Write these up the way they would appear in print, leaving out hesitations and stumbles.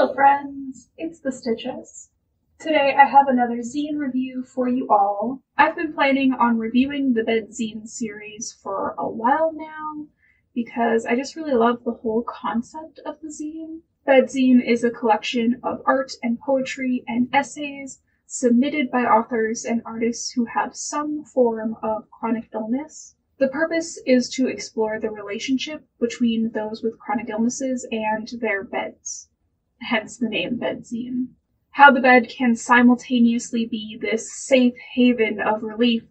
Hello friends, it's the Stitches. Today I have another zine review for you all. I've been planning on reviewing the Bed Zen series for a while now because I just really love the whole concept of the zine. Bed Zen is a collection of art and poetry and essays submitted by authors and artists who have some form of chronic illness. The purpose is to explore the relationship between those with chronic illnesses and their beds, hence the name Bed Zine. How the bed can simultaneously be this safe haven of relief,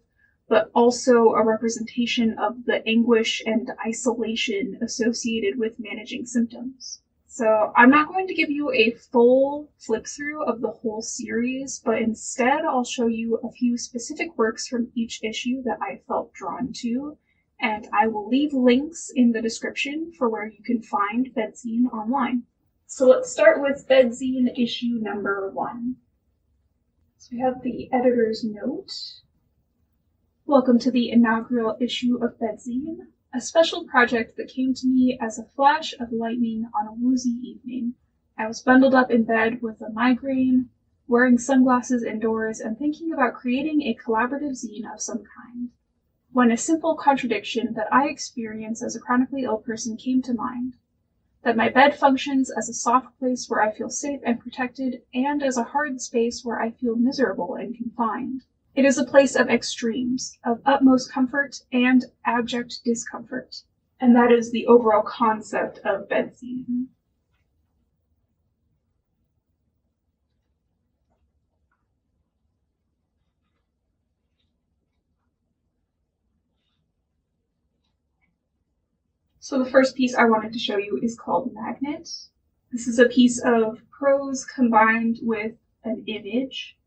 but also a representation of the anguish and isolation associated with managing symptoms. So I'm not going to give you a full flip through of the whole series, but instead I'll show you a few specific works from each issue that I felt drawn to, and I will leave links in the description for where you can find Bed Zine online. So let's start with Bed Zine issue number 1. So we have the editor's note. Welcome to the inaugural issue of Bed Zine, a special project that came to me as a flash of lightning on a woozy evening. I was bundled up in bed with a migraine, wearing sunglasses indoors, and thinking about creating a collaborative zine of some kind, when a simple contradiction that I experience as a chronically ill person came to mind. That my bed functions as a soft place where I feel safe and protected, and as a hard space where I feel miserable and confined. It is a place of extremes, of utmost comfort and abject discomfort. And that is the overall concept of Bed Zine. So the first piece I wanted to show you is called Magnet. This is a piece of prose combined with an image,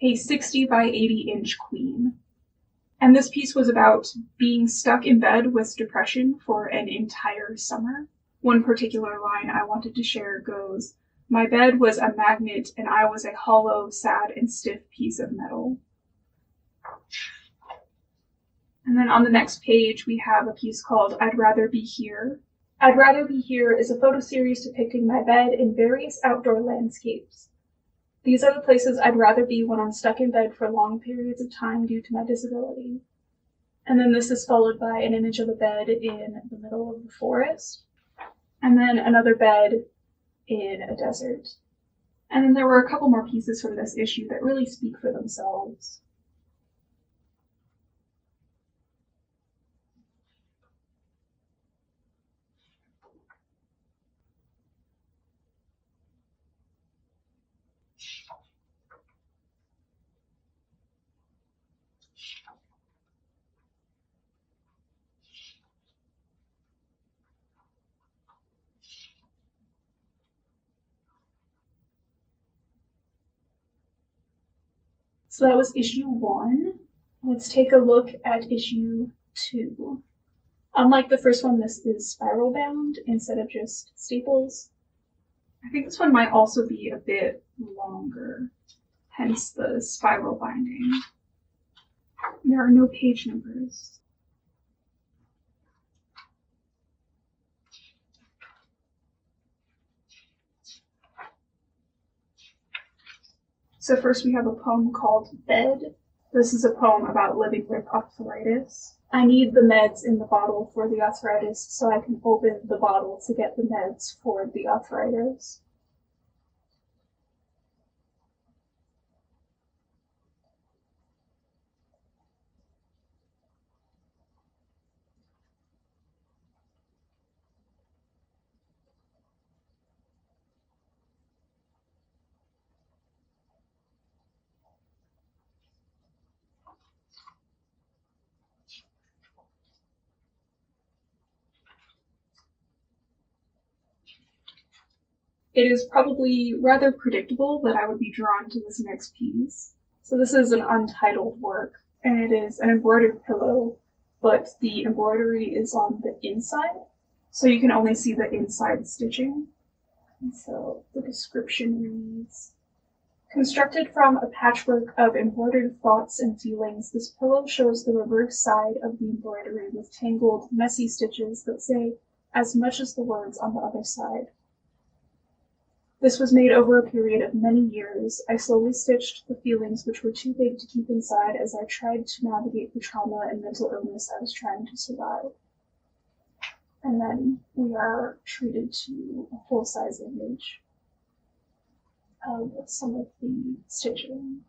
a 60 by 80 inch queen. And this piece was about being stuck in bed with depression for an entire summer. One particular line I wanted to share goes, "My bed was a magnet and I was a hollow, sad, and stiff piece of metal." And then on the next page, we have a piece called I'd Rather Be Here. I'd Rather Be Here is a photo series depicting my bed in various outdoor landscapes. These are the places I'd rather be when I'm stuck in bed for long periods of time due to my disability. And then this is followed by an image of a bed in the middle of the forest, and then another bed in a desert. And then there were a couple more pieces from this issue that really speak for themselves. So that was issue 1. Let's take a look at issue 2. Unlike the first one, this is spiral bound instead of just staples. I think this one might also be a bit longer, hence the spiral binding. There are no page numbers. So first we have a poem called Bed. This is a poem about living with arthritis. I need the meds in the bottle for the arthritis so I can open the bottle to get the meds for the arthritis. It is probably rather predictable that I would be drawn to this next piece. So this is an untitled work, and it is an embroidered pillow, but the embroidery is on the inside, so you can only see the inside stitching. And so the description reads, constructed from a patchwork of embroidered thoughts and feelings, this pillow shows the reverse side of the embroidery with tangled, messy stitches that say as much as the words on the other side. This was made over a period of many years. I slowly stitched the feelings which were too big to keep inside as I tried to navigate the trauma and mental illness I was trying to survive. And then we are treated to a full-size image of some of the stitching.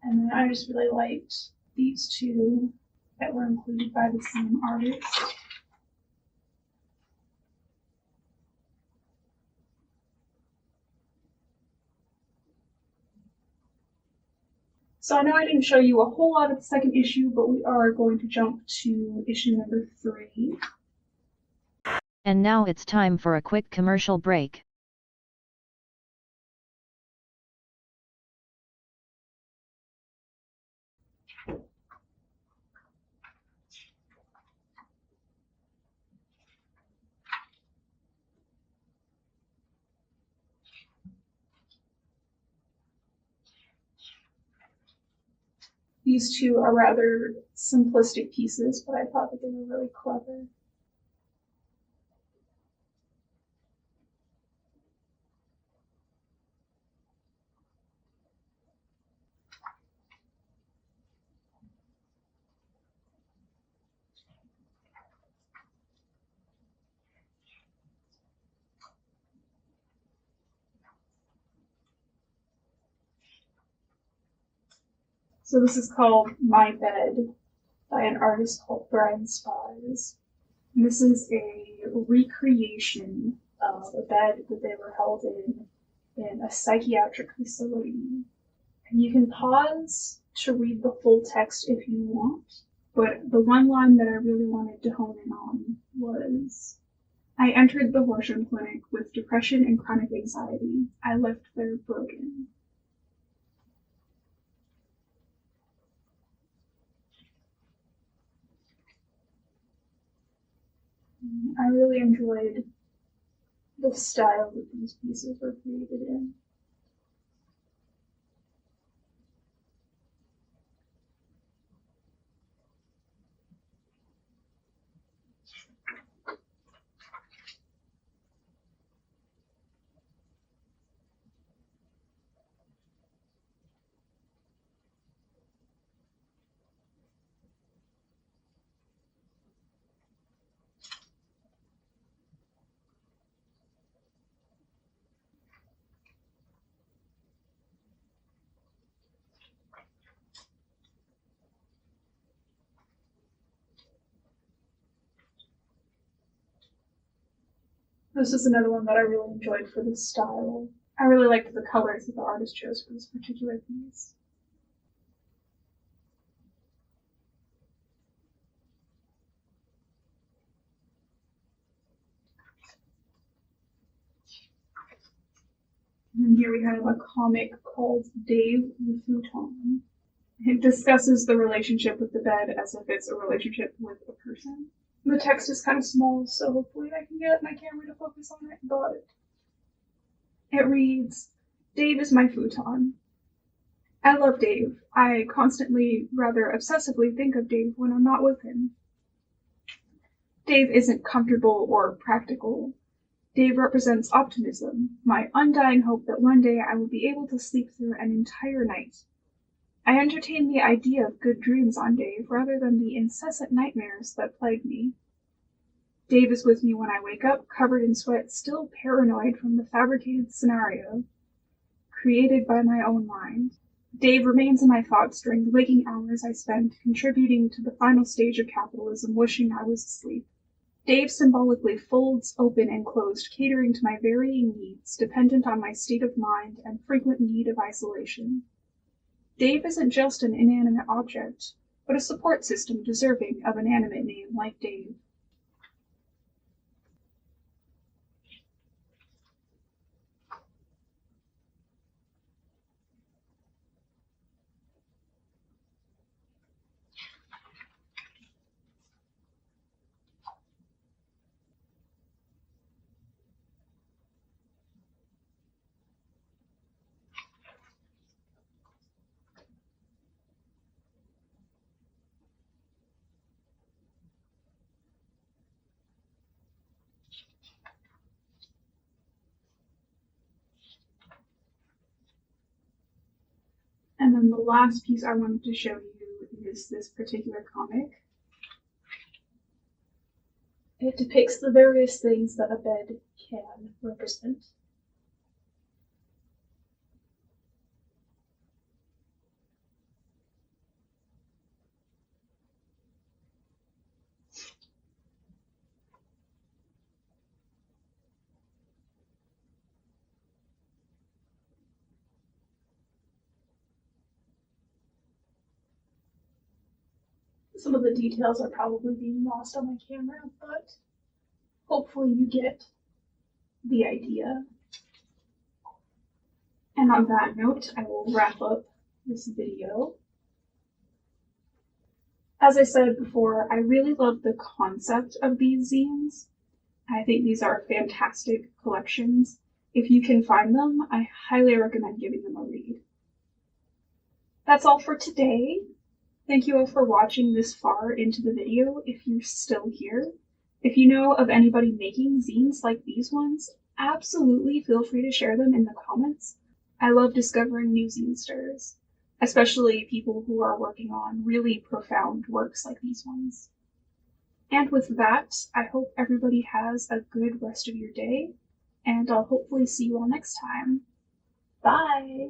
And then I just really liked these two that were included by the same artist. So I know I didn't show you a whole lot of the second issue, but we are going to jump to issue number 3. And now it's time for a quick commercial break. These two are rather simplistic pieces, but I thought that they were really clever. So this is called My Bed by an artist called Brian Spies. And this is a recreation of a bed that they were held in a psychiatric facility. And you can pause to read the full text if you want, but the one line that I really wanted to hone in on was, I entered the Horsham Clinic with depression and chronic anxiety. I left there broken. I really enjoyed the style that these pieces were created in. This is another one that I really enjoyed for the style. I really liked the colors that the artist chose for this particular piece. And here we have a comic called Dave the Futon. It discusses the relationship with the bed as if it's a relationship with a person. The text is kind of small, so hopefully I can get my camera to focus on it, but it reads, Dave is my futon. I love Dave. I constantly, rather obsessively think of Dave when I'm not with him. Dave isn't comfortable or practical. Dave represents optimism, my undying hope that one day I will be able to sleep through an entire night. I entertain the idea of good dreams on Dave rather than the incessant nightmares that plague me. Dave is with me when I wake up, covered in sweat, still paranoid from the fabricated scenario created by my own mind. Dave remains in my thoughts during the waking hours I spend contributing to the final stage of capitalism, wishing I was asleep. Dave symbolically folds open and closed, catering to my varying needs, dependent on my state of mind and frequent need of isolation. Dave isn't just an inanimate object, but a support system deserving of an animate name like Dave. then the last piece I wanted to show you is this particular comic. It depicts the various things that a bed can represent. Some of the details are probably being lost on my camera, but hopefully you get the idea. And on that note, I will wrap up this video. As I said before, I really love the concept of these zines. I think these are fantastic collections. If you can find them, I highly recommend giving them a read. That's all for today. Thank you all for watching this far into the video if you're still here. If you know of anybody making zines like these ones, absolutely feel free to share them in the comments. I love discovering new zinesters, especially people who are working on really profound works like these ones. And with that, I hope everybody has a good rest of your day, and I'll hopefully see you all next time. Bye!